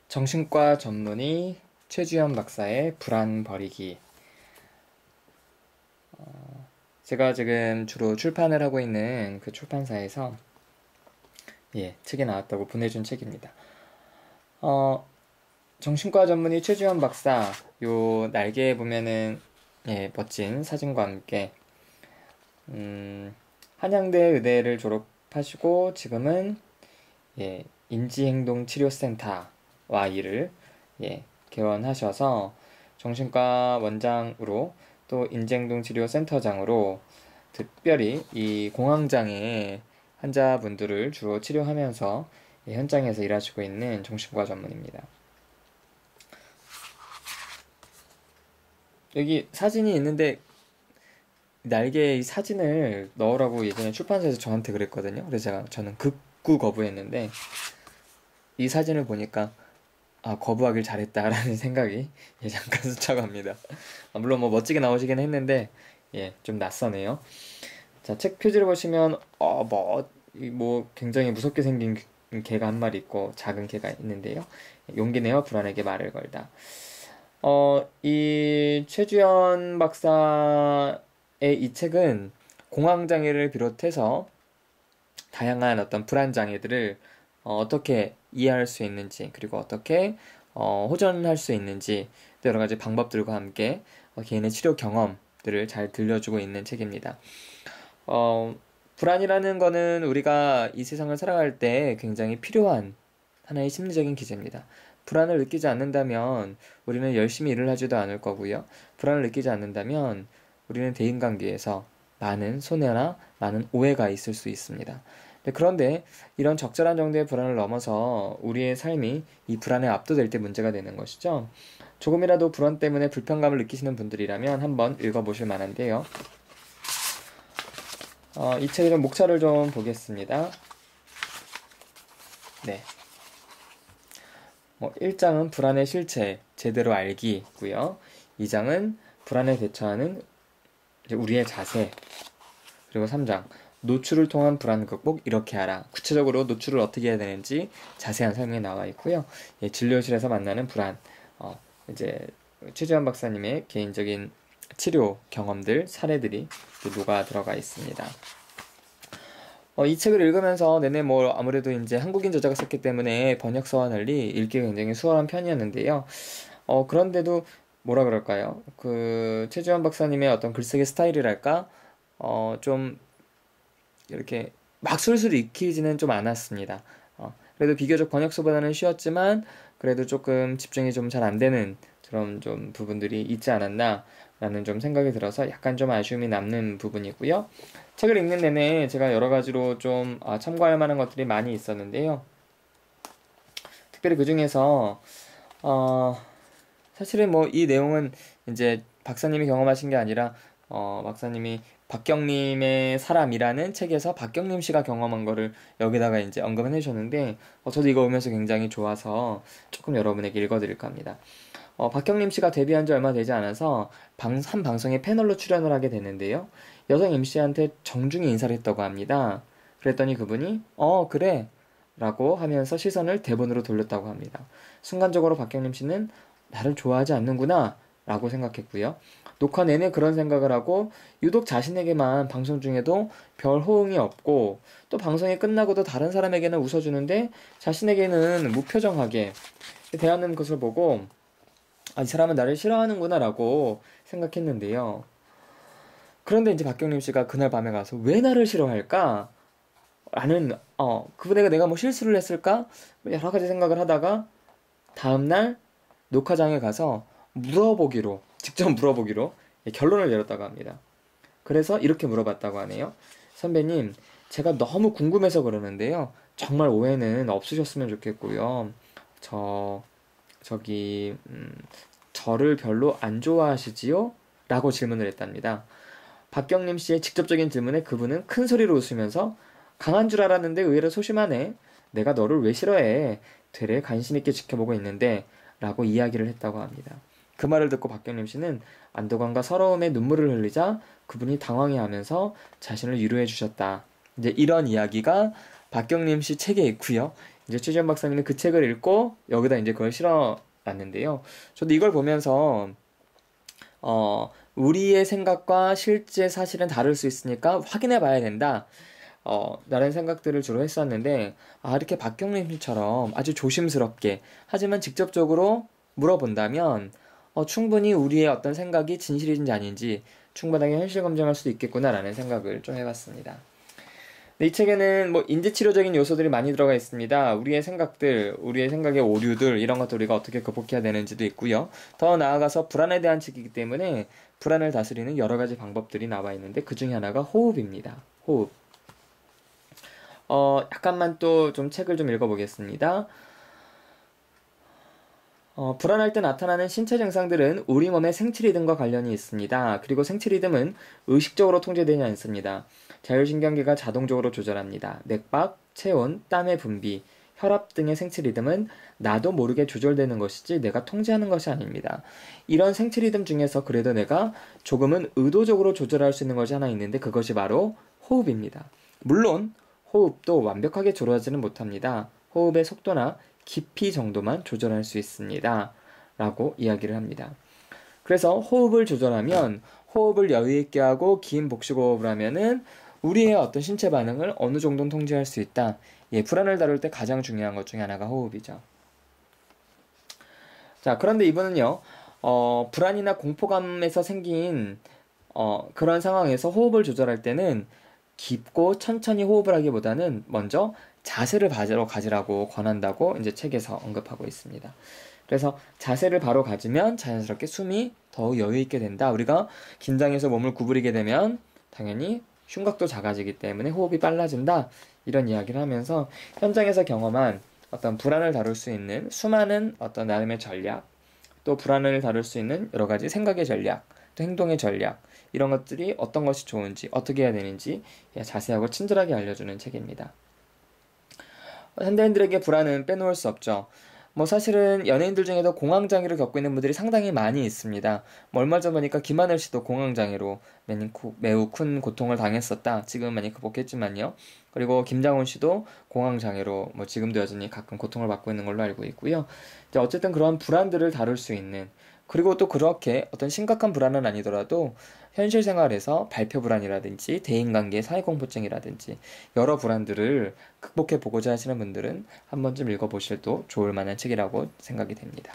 정신과 전문의 최주현 박사의 불안 버리기. 제가 지금 주로 출판을 하고 있는 그 출판사에서 책이 나왔다고 보내준 책입니다. 정신과 전문의 최주현 박사, 요 날개에 보면은 멋진 사진과 함께 한양대 의대를 졸업하시고 지금은 인지행동치료센터와 일을 개원하셔서 정신과 원장으로 또 인지행동치료센터장으로 특별히 이 공황장애 환자분들을 주로 치료하면서 현장에서 일하시고 있는 정신과 전문입니다. 여기 사진이 있는데 날개에 이 사진을 넣으라고 예전에 출판사에서 저한테 그랬거든요. 그래서 저는 극구 거부했는데 이 사진을 보니까 거부하길 잘했다라는 생각이 잠깐 스쳐갑니다. 물론 뭐 멋지게 나오시긴 했는데 좀 낯서네요. 자, 책 표지를 보시면 굉장히 무섭게 생긴 개가 한 마리 있고 작은 개가 있는데요. 용기 내어 불안에게 말을 걸다. 이 최주현 박사의 이 책은 공황장애를 비롯해서 다양한 어떤 불안장애들을 어떻게 이해할 수 있는지, 그리고 어떻게 호전할 수 있는지, 또 여러 가지 방법들과 함께 개인의 치료 경험들을 잘 들려주고 있는 책입니다. 불안이라는 거는 우리가 이 세상을 살아갈 때 굉장히 필요한 하나의 심리적인 기제입니다. 불안을 느끼지 않는다면 우리는 열심히 일을 하지도 않을 거고요. 불안을 느끼지 않는다면 우리는 대인관계에서 많은 손해나 많은 오해가 있을 수 있습니다. 그런데 이런 적절한 정도의 불안을 넘어서 우리의 삶이 이 불안에 압도될 때 문제가 되는 것이죠. 조금이라도 불안 때문에 불편감을 느끼시는 분들이라면 한번 읽어보실 만한데요. 이 책의 좀 목차를 좀 보겠습니다. 1장은 불안의 실체, 제대로 알기고요. 2장은 불안에 대처하는 우리의 자세. 그리고 3장, 노출을 통한 불안 극복 이렇게 하라. 구체적으로 노출을 어떻게 해야 되는지 자세한 설명이 나와 있고요. 진료실에서 만나는 불안. 최주현 박사님의 개인적인 치료 경험들, 사례들이 녹아 들어가 있습니다. 이 책을 읽으면서 내내 아무래도 이제 한국인 저자가 썼기 때문에 번역서와 달리 읽기 굉장히 수월한 편이었는데요. 그런데도 뭐라 그럴까요? 그 최주현 박사님의 어떤 글쓰기 스타일이랄까? 좀 이렇게 막 술술 익히지는 좀 않았습니다. 그래도 비교적 번역서보다는 쉬웠지만 그래도 조금 집중이 좀 잘 안 되는 그런 좀 부분들이 있지 않았나 라는 좀 생각이 들어서 약간 좀 아쉬움이 남는 부분이고요. 책을 읽는 내내 제가 여러 가지로 좀 참고할 만한 것들이 많이 있었는데요. 특별히 그 중에서 사실은 이 내용은 이제 박사님이 경험하신 게 아니라 박사님이 박경림의 사람이라는 책에서 박경림 씨가 경험한 거를 여기다가 이제 언급을 해주셨는데 저도 이거 보면서 굉장히 좋아서 조금 여러분에게 읽어드릴까 합니다. 박경림 씨가 데뷔한 지 얼마 되지 않아서 한 방송에 패널로 출연을 하게 되는데요. 여성 MC한테 정중히 인사를 했다고 합니다. 그랬더니 그분이 그래 라고 하면서 시선을 대본으로 돌렸다고 합니다. 순간적으로 박경림 씨는 나를 좋아하지 않는구나 라고 생각했고요. 녹화 내내 그런 생각을 하고 유독 자신에게만 방송 중에도 별 호응이 없고 또 방송이 끝나고도 다른 사람에게는 웃어주는데 자신에게는 무표정하게 대하는 것을 보고 이 사람은 나를 싫어하는구나 라고 생각했는데요. 그런데 이제 박경림 씨가 그날 밤에 가서 왜 나를 싫어할까? 라는 그분에게 내가 실수를 했을까? 여러 가지 생각을 하다가 다음날 녹화장에 가서 직접 물어보기로 결론을 내렸다고 합니다. 그래서 이렇게 물어봤다고 하네요. 선배님, 제가 너무 궁금해서 그러는데요. 정말 오해는 없으셨으면 좋겠고요. 저를 별로 안 좋아하시지요? 라고 질문을 했답니다. 박경림 씨의 직접적인 질문에 그분은 큰 소리로 웃으면서 강한 줄 알았는데 의외로 소심하네. 내가 너를 왜 싫어해? 되레 관심 있게 지켜보고 있는데 라고 이야기를 했다고 합니다. 그 말을 듣고 박경림 씨는 안도감과 서러움에 눈물을 흘리자 그분이 당황해하면서 자신을 위로해 주셨다. 이제 이런 이야기가 박경림 씨 책에 있고요. 이제 최지원 박사님이 그 책을 읽고 여기다 이제 그걸 실어놨는데요. 저도 이걸 보면서 우리의 생각과 실제 사실은 다를 수 있으니까 확인해 봐야 된다. 라는 생각들을 주로 했었는데, 이렇게 박경림처럼 아주 조심스럽게, 하지만 직접적으로 물어본다면, 충분히 우리의 어떤 생각이 진실인지 아닌지 충분하게 현실 검증할 수도 있겠구나라는 생각을 좀 해봤습니다. 이 책에는 뭐 인지치료적인 요소들이 많이 들어가 있습니다. 우리의 생각들, 우리의 생각의 오류들, 이런 것들 우리가 어떻게 극복해야 되는지도 있고요. 더 나아가서 불안에 대한 책이기 때문에 불안을 다스리는 여러 가지 방법들이 나와 있는데 그 중에 하나가 호흡입니다. 호흡. 약간만 또 좀 책을 좀 읽어보겠습니다. 불안할 때 나타나는 신체 증상들은 우리 몸의 생체 리듬과 관련이 있습니다. 그리고 생체 리듬은 의식적으로 통제되지 않습니다. 자율신경계가 자동적으로 조절합니다. 맥박, 체온, 땀의 분비, 혈압 등의 생체 리듬은 나도 모르게 조절되는 것이지 내가 통제하는 것이 아닙니다. 이런 생체 리듬 중에서 그래도 내가 조금은 의도적으로 조절할 수 있는 것이 하나 있는데 그것이 바로 호흡입니다. 물론 호흡도 완벽하게 조절하지는 못합니다. 호흡의 속도나 깊이 정도만 조절할 수 있습니다. 라고 이야기를 합니다. 그래서 호흡을 조절하면 호흡을 여유있게 하고 긴 복식호흡을 하면은 우리의 어떤 신체 반응을 어느 정도는 통제할 수 있다. 불안을 다룰 때 가장 중요한 것 중에 하나가 호흡이죠. 자, 그런데 이분은요, 불안이나 공포감에서 생긴 그런 상황에서 호흡을 조절할 때는 깊고 천천히 호흡을 하기보다는 먼저 자세를 바로 가지라고 권한다고 이제 책에서 언급하고 있습니다. 그래서 자세를 바로 가지면 자연스럽게 숨이 더 여유 있게 된다. 우리가 긴장해서 몸을 구부리게 되면 당연히 흉곽도 작아지기 때문에 호흡이 빨라진다. 이런 이야기를 하면서 현장에서 경험한 어떤 불안을 다룰 수 있는 수많은 어떤 나름의 전략, 또 불안을 다룰 수 있는 여러 가지 생각의 전략, 또 행동의 전략, 이런 것들이 어떤 것이 좋은지, 어떻게 해야 되는지 자세하고 친절하게 알려주는 책입니다. 현대인들에게 불안은 빼놓을 수 없죠. 사실은 연예인들 중에도 공황장애를 겪고 있는 분들이 상당히 많이 있습니다. 얼마 전 보니까 김하늘 씨도 공황장애로 매우 큰 고통을 당했었다. 지금은 많이 극복했지만요. 그리고 김장훈 씨도 공황장애로 지금도 여전히 가끔 고통을 받고 있는 걸로 알고 있고요. 어쨌든 그런 불안들을 다룰 수 있는, 그리고 또 그렇게 어떤 심각한 불안은 아니더라도 현실 생활에서 발표 불안이라든지 대인관계 사회공포증이라든지 여러 불안들을 극복해 보고자 하시는 분들은 한 번쯤 읽어보실도 좋을 만한 책이라고 생각이 됩니다.